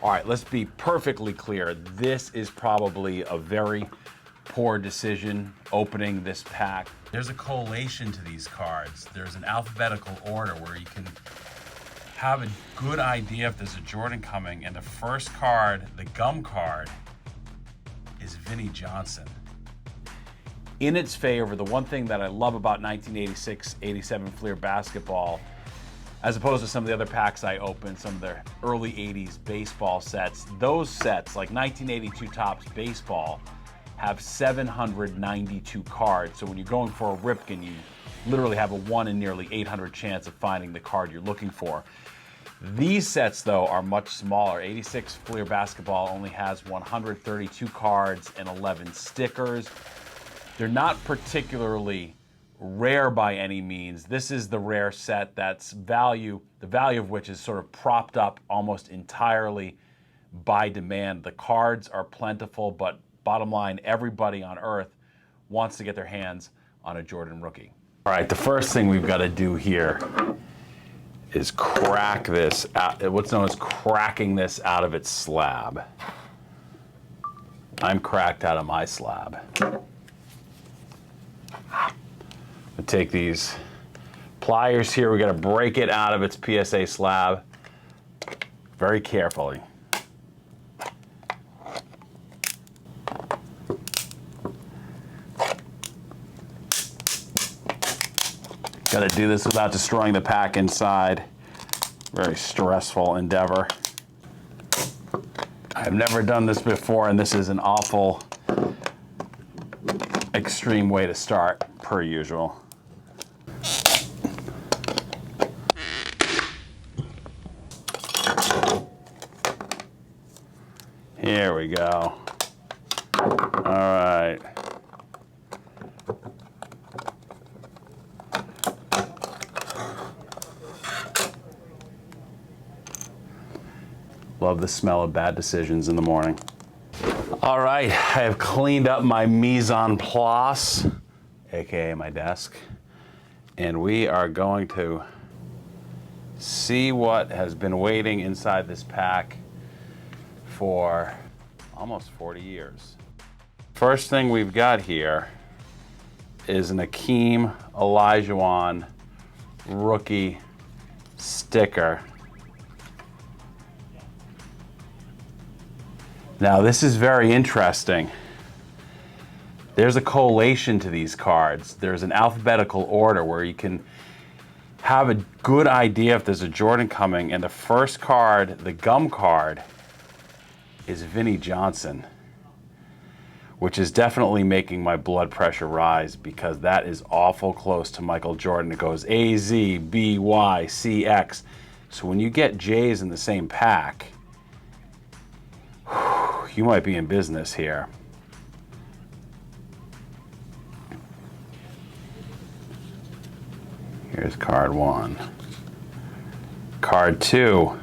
All right, let's be perfectly clear. This is probably a very poor decision opening this pack. There's a collation to these cards. There's an alphabetical order where you can have a good idea if there's a Jordan coming, and the first card, the gum card, is Vinnie Johnson. In its favor, the one thing that I love about 1986-87 Fleer basketball, as opposed to some of the other packs I opened, some of the early 80s baseball sets, those sets, like 1982 Topps baseball, have 792 cards. So when you're going for a Ripken, you literally have a 1 in nearly 800 chance of finding the card you're looking for. These sets, though, are much smaller. 86 Fleer basketball only has 132 cards and 11 stickers. They're not particularly rare by any means. This is the rare set that's the value of which is sort of propped up almost entirely by demand. The cards are plentiful, but bottom line, everybody on earth wants to get their hands on a Jordan rookie. All right, the first thing we've got to do here is crack this out, what's known as cracking this out of its slab. I'm cracked out of my slab. I take these pliers here, we got to break it out of its PSA slab very carefully. Got to do this without destroying the pack inside. Very stressful endeavor. I've never done this before, and this is an awful, extreme way to start, per usual. Here we go. All right. Love the smell of bad decisions in the morning. All right, I have cleaned up my mise en place, AKA my desk, and we are going to see what has been waiting inside this pack for almost 40 years. First thing we've got here is an Akeem Olajuwon rookie sticker. Now this is very interesting. There's a collation to these cards. There's an alphabetical order where you can have a good idea if there's a Jordan coming, and the first card, the gum card, is Vinnie Johnson, which is definitely making my blood pressure rise because that is awful close to Michael Jordan. It goes A, Z, B, Y, C, X. So when you get J's in the same pack, you might be in business here. Here's card 1. Card 2,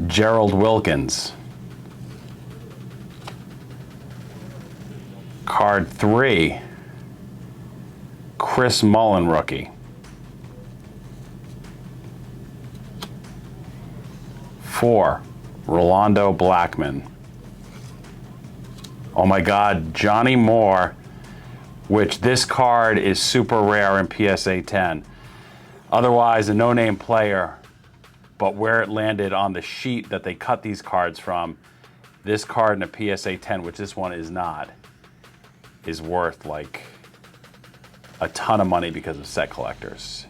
Gerald Wilkins. Card 3, Chris Mullin rookie. 4, Rolando Blackman. Oh my God, Johnny Moore, which this card is super rare in PSA 10. Otherwise, a no-name player, but where it landed on the sheet that they cut these cards from, this card in a PSA 10, which this one is not, is worth like a ton of money because of set collectors.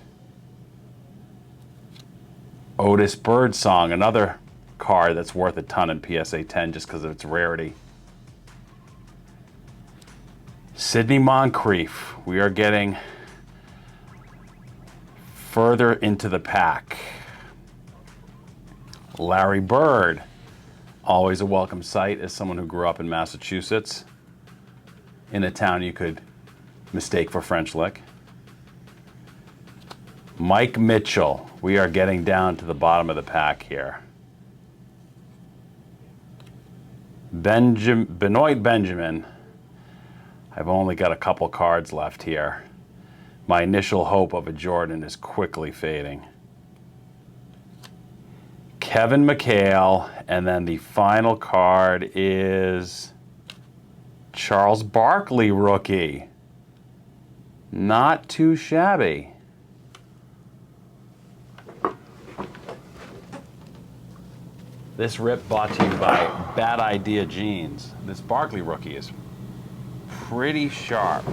Otis Birdsong, another card that's worth a ton in PSA 10 just because of its rarity. Sidney Moncrief, we are getting further into the pack. Larry Bird, always a welcome sight as someone who grew up in Massachusetts, in a town you could mistake for French Lick. Mike Mitchell, we are getting down to the bottom of the pack here. Benoit Benjamin, I've only got a couple cards left here. My initial hope of a Jordan is quickly fading. Kevin McHale, and then the final card is Charles Barkley rookie. Not too shabby. This rip brought to you by Bad Idea Jeans. This Barkley rookie is pretty sharp.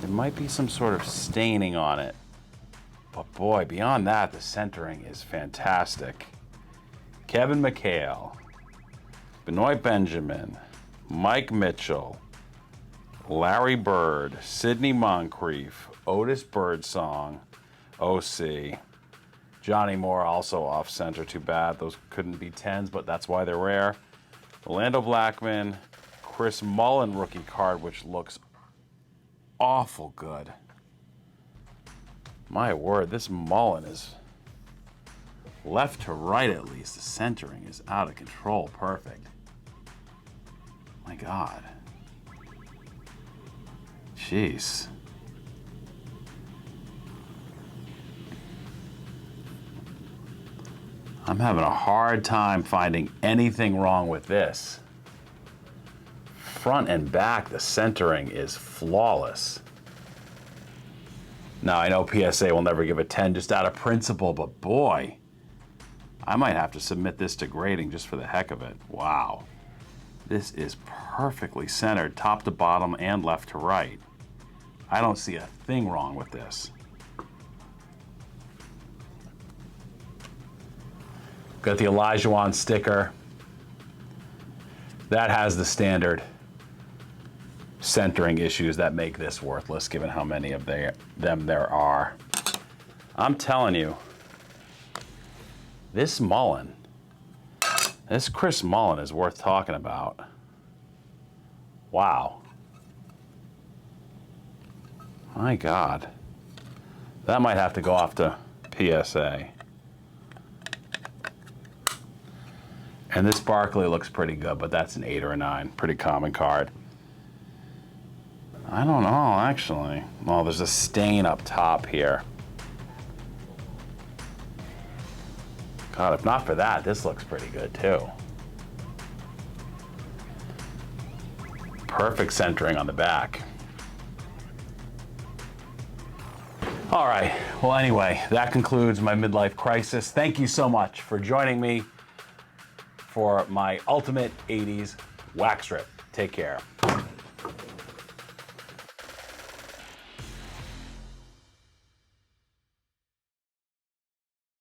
There might be some sort of staining on it. But boy, beyond that, the centering is fantastic. Kevin McHale, Benoit Benjamin, Mike Mitchell, Larry Bird, Sidney Moncrief, Otis Birdsong, OC, Johnny Moore also off center. Too bad those couldn't be 10s, but that's why they're rare. Orlando Blackman, Chris Mullin rookie card, which looks awful good. My word, this Mullin is left to right at least. The centering is out of control. Perfect. My God. Jeez. I'm having a hard time finding anything wrong with this. Front and back, the centering is flawless. Now, I know PSA will never give a 10 just out of principle, but boy, I might have to submit this to grading just for the heck of it. Wow. This is perfectly centered, top to bottom and left to right. I don't see a thing wrong with this. Got the Olajuwon sticker. That has the standard centering issues that make this worthless, given how many of them there are. I'm telling you, this Mullin, this Chris Mullin is worth talking about. Wow. My God. That might have to go off to PSA. And this Barkley looks pretty good, but that's an 8 or a 9. Pretty common card. I don't know, actually. Oh, there's a stain up top here. God, if not for that, this looks pretty good too. Perfect centering on the back. All right, well anyway, that concludes my midlife crisis. Thank you so much for joining me for my ultimate 80s wax strip. Take care.